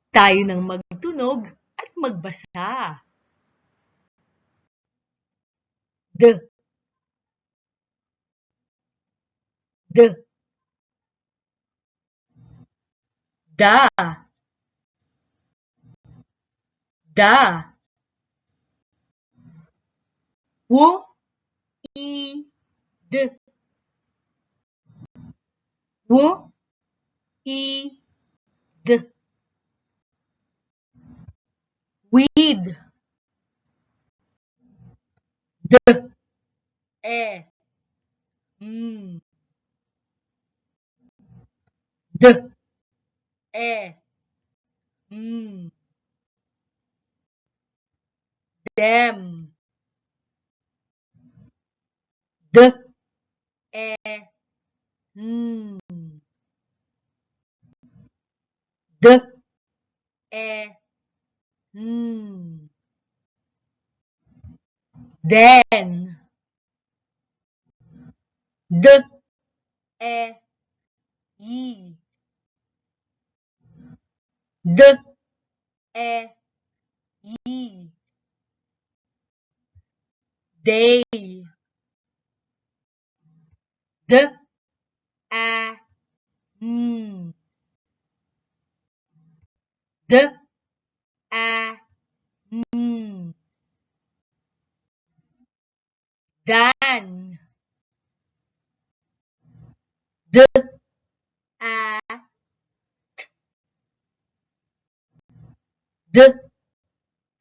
Tayo nang magtunog at magbasa. D, D, da, da, w, i, d, w, i, d, weed, d, e, d, e, dem, d, e, d, e, den, d, e, i, d, e, i, day, d, a, d, a, dan, d, a, d,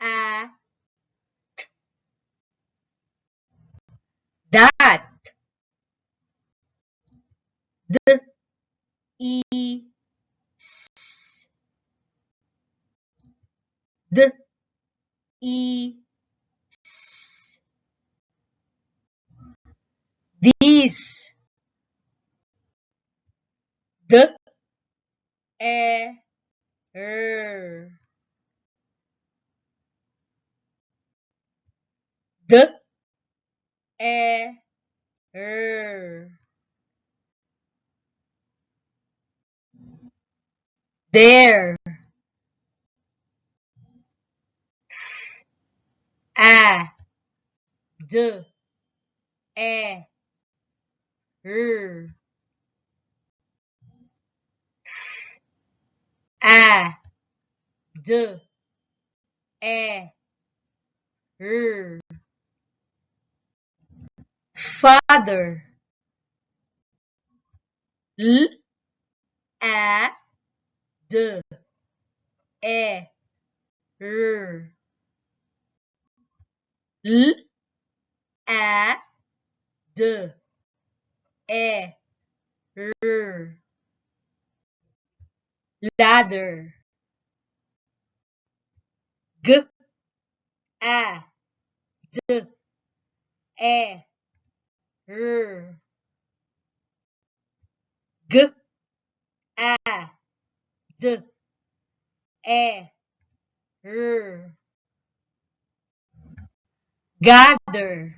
a, that, d, i, s, d, i, s, this, d, e, r, d, e, r, there, a, d, e, r, a, d, e, r, father, l, a, d, e, r, l, a, d, e, r, ladder, g, a, d, e, r, g, a, d, e, r, gather,